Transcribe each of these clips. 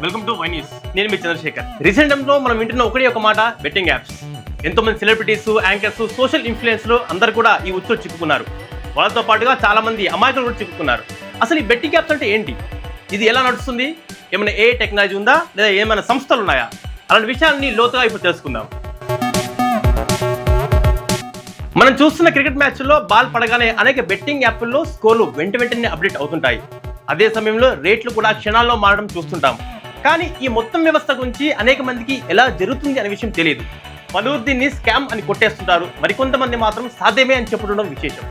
Welcome to Y news. నేను మీ Chandrasekhar. Recent టైంలో మనం వింటున్న ఒక మాట బెట్టింగ్ యాప్స్. ఎంతో మంది సెలబ్రిటీస్, యాంకర్స్, సోషల్ ఇన్ఫ్లుయెన్సర్లు అందరూ కూడా ఈ ఉచ్చులో చిక్కుకున్నారు. వాళ్ళతో పాటుగా చాలా మంది అమాయకులు కూడా చిక్కుకున్నారు. అసలు ఈ బెట్టింగ్ యాప్స్ అంటే ఏంటి? ఇది ఎలా నడుస్తుంది? ఏమైనా ఏ టెక్నాలజీ ఉందా, లేదా ఏమైనా సంస్థలు ఉన్నాయా? అలాంటి విషయాన్ని లోతుగా ఇప్పుడు తెలుసుకుందాం. మనం చూస్తున్న క్రికెట్ మ్యాచ్ల్లో బాల్ పడగానే అనేక బెట్టింగ్ యాప్ల్లో స్కోర్లు వెంటనే అప్డేట్ అవుతుంటాయి. అదే సమయంలో రేట్లు కూడా క్షణాల్లో మారడం చూస్తుంటాం. కానీ ఈ మొత్తం వ్యవస్థ గురించి అనేక మందికి ఎలా జరుగుతుంది అనే విషయం తెలియదు. పలువురు దీన్ని స్కామ్ అని కొట్టేస్తుంటారు, మరికొంతమంది మాత్రం సాధ్యమే అని చెప్పడం విశేషం.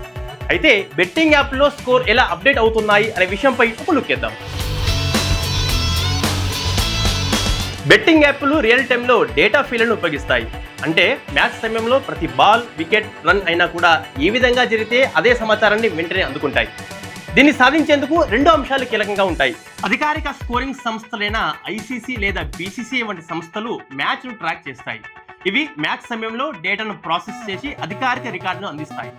అయితే బెట్టింగ్ యాప్లో స్కోర్ ఎలా అప్డేట్ అవుతున్నాయి అనే విషయంపై ఒక లుక్ చేద్దాం. బెట్టింగ్ యాప్లు రియల్ టైంలో డేటా ఫీల్డ్ను ఉపయోగిస్తాయి. అంటే మ్యాచ్ సమయంలో ప్రతి బాల్, వికెట్, రన్ అయినా కూడా ఏ విధంగా జరిగితే అదే సమాచారాన్ని వెంటనే అందుకుంటాయి. దీన్ని సాధించేందుకు రెండు అంశాలు కీలకంగా ఉంటాయి. అధికారిక స్కోరింగ్ సంస్థలైన ఐసీసీ లేదా బీసీసీ వంటి సంస్థలు మ్యాచ్ను ట్రాక్ చేస్తాయి. ఇవి మ్యాచ్ సమయంలో డేటాను ప్రాసెస్ చేసి అధికారిక రికార్డును అందిస్తాయి.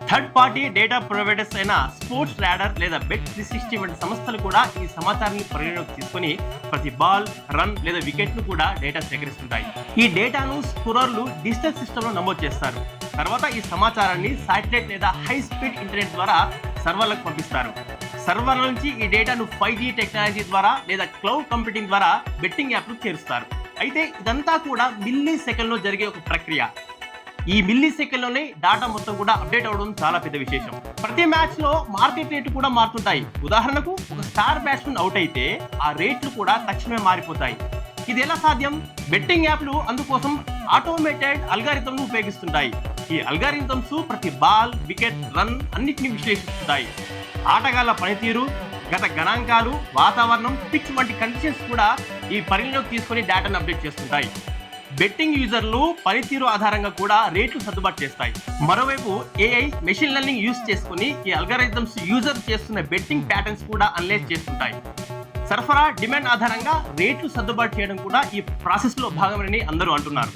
థర్డ్ పార్టీ డేటా ప్రొవైడర్స్ అయిన స్పోర్ట్స్ రాడర్ లేదా Bet360 వంటి సంస్థలు కూడా ఈ సమాచారాన్ని పరిగణలోకి తీసుకుని ప్రతి బాల్, రన్ లేదా వికెట్ను కూడా డేటా సేకరిస్తుంటాయి. ఈ డేటాను స్కోరర్లు డిజిటల్ సిస్టంలో నమోదు చేస్తారు. తర్వాత ఈ సమాచారాన్ని శాటిలైట్ లేదా హై స్పీడ్ ఇంటర్నెట్ ద్వారా సర్వర్లకు పంపిస్తారు. సర్వర్ల నుంచి ఈ డేటాను 5G టెక్నాలజీ ద్వారా లేదా క్లౌడ్ కంప్యూటింగ్ ద్వారా బెట్టింగ్ యాప్లు చేరుస్తారు. అయితే ఇదంతా కూడా మిల్లీ సెకండ్లో జరిగే ఒక ప్రక్రియ. ఈ మిల్లీ సెకండ్లోనే డేటా మొత్తం కూడా అప్డేట్ అవ్వడం చాలా పెద్ద విశేషం. ప్రతి మ్యాచ్ లో మార్కెట్ రేట్లు కూడా మారుతుంటాయి. ఉదాహరణకు ఒక స్టార్ బ్యాట్స్మెన్ అవుట్ అయితే ఆ రేట్లు కూడా తక్షణమే మారిపోతాయి. ఇది ఎలా సాధ్యం? బెట్టింగ్ యాప్లు అందుకోసం ఆటోమేటెడ్ అల్గారిథంను ఉపయోగిస్తుంటాయి. ఈ అల్గారిథమ్స్ ప్రతి బాల్, వికెట్, రన్ అన్నిటిని విశ్లేషిస్తుంటాయి. ఆటగాళ్ల పనితీరు, గత గణాంకాలు, వాతావరణం, పిచ్ వంటి కండిషన్స్ కూడా ఈ పరిగణలోకి తీసుకొని డేటాను అప్డేట్ చేస్తుంటాయి. బెట్టింగ్ యూజర్లు పనితీరు ఆధారంగా కూడా రేట్లు సర్దుబాటు చేస్తాయి. మరోవైపు ఏఐ, మెషిన్ లెర్నింగ్ యూజ్ చేసుకుని ఈ అల్గారిథమ్స్ యూజర్ చేస్తున్న బెట్టింగ్ ప్యాటర్న్స్ కూడా అనలైజ్ చేస్తుంటాయి. సరఫరా, డిమాండ్ ఆధారంగా రేట్లు సర్దుబాటు చేయడం కూడా ఈ ప్రాసెస్ లో భాగమని అందరూ అంటున్నారు.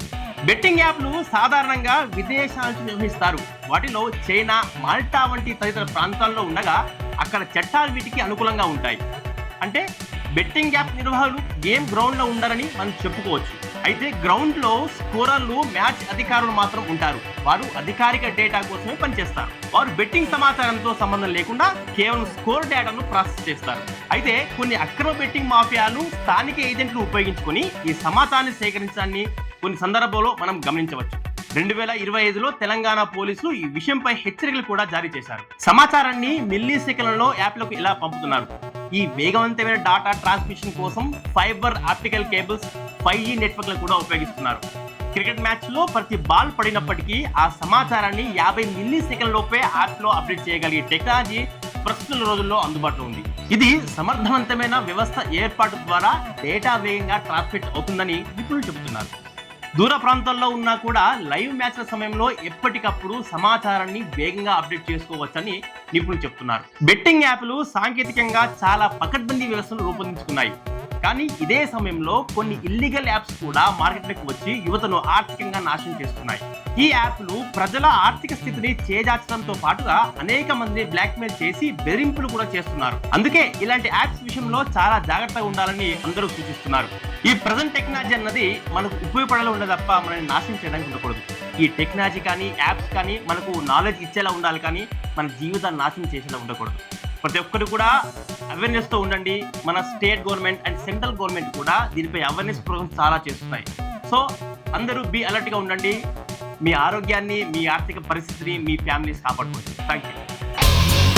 బెట్టింగ్ యాప్లు సాధారణంగా విదేశాల నుంచి నిర్వహిస్తారు. వాటిలో చైనా, మాల్టా వంటి తదితర ప్రాంతాల్లో ఉండగా అక్కడ చట్టాలు వీటికి అనుకూలంగా ఉంటాయి. అంటే బెట్టింగ్ యాప్ నిర్వాహకులు గేమ్ గ్రౌండ్ లో ఉండరని మనం చెప్పుకోవచ్చు. అయితే గ్రౌండ్ లో స్కోరర్లు, మ్యాచ్ అధికారులు మాత్రం ఉంటారు. వారు అధికారిక డేటా కోసమే పనిచేస్తారు. వారు బెట్టింగ్ సమాచారంతో సంబంధం లేకుండా కేవలం స్కోర్ డేటాను ప్రాసెస్ చేస్తారు. అయితే కొన్ని అక్రమ బెట్టింగ్ మాఫియాలు స్థానిక ఏజెంట్లు ఉపయోగించుకొని ఈ సమాచారాన్ని సేకరించడాన్ని కొన్ని సందర్భాల్లో మనం గమనించవచ్చు. 2025లో తెలంగాణ పోలీసులు ఈ విషయంపై హెచ్చరికలు కూడా జారీ చేశారు. సమాచారాన్ని మిల్లీ సెకండ్లలో యాప్లకు ఇలా పంపుతున్నారు. ఈ వేగవంతమైన డేటా ట్రాన్స్మిషన్ కోసం ఫైబర్ ఆప్టికల్ కేబుల్స్, 5G నెట్వర్క్లను కూడా ఉపయోగిస్తున్నారు. క్రికెట్ మ్యాచ్ లో ప్రతి బాల్ పడినప్పటికీ ఆ సమాచారాన్ని 50 మిల్లీ సెకండ్ లోపే యాప్ లో అప్డేట్ చేయగలిగే టెక్నాలజీ ప్రస్తుత రోజుల్లో అందుబాటులో ఉంది. ఇది సమర్థవంతమైన వ్యవస్థ ఏర్పాటు ద్వారా డేటా వేగంగా ట్రాన్స్మిట్ అవుతుందని నిపుణులు చెబుతున్నారు. దూర ప్రాంతాల్లో ఉన్నా కూడా లైవ్ మ్యాచ్ల సమయంలో ఎప్పటికప్పుడు సమాచారాన్ని వేగంగా అప్డేట్ చేసుకోవచ్చని నిపుణులు చెప్తున్నారు. బెట్టింగ్ యాప్లు సాంకేతికంగా చాలా పకడ్బందీ వ్యవస్థను రూపొందించుకున్నాయి. కానీ ఇదే సమయంలో కొన్ని ఇల్లీగల్ యాప్స్ కూడా మార్కెట్లోకి వచ్చి యువతను ఆర్థికంగా నాశనం చేస్తున్నాయి. ఈ యాప్లు ప్రజల ఆర్థిక స్థితిని చేజార్చడంతో పాటుగా అనేక మంది బ్లాక్మెయిల్ చేసి బెదిరింపులు కూడా చేస్తున్నారు. అందుకే ఇలాంటి యాప్స్ విషయంలో చాలా జాగ్రత్తగా ఉండాలని అందరూ సూచిస్తున్నారు. ఈ ప్రజెంట్ టెక్నాలజీ అన్నది మనకు ఉపయోగపడాలి ఉండే తప్ప మనల్ని నాశనం చేయడానికి ఉండకూడదు. ఈ టెక్నాలజీ కానీ యాప్స్ కానీ మనకు నాలెడ్జ్ ఇచ్చేలా ఉండాలి, కానీ మన జీవితాన్ని నాశనం చేసేలా ఉండకూడదు. ప్రతి ఒక్కరు కూడా అవేర్నెస్తో ఉండండి. మన state government and central government కూడా దీనిపై అవేర్నెస్ ప్రోగ్రామ్స్ చాలా చేస్తున్నాయి. సో అందరూ బీ అలర్ట్గా ఉండండి. మీ ఆరోగ్యాన్ని, మీ ఆర్థిక పరిస్థితిని, మీ ఫ్యామిలీస్ కాపాడుకోండి. Thank you.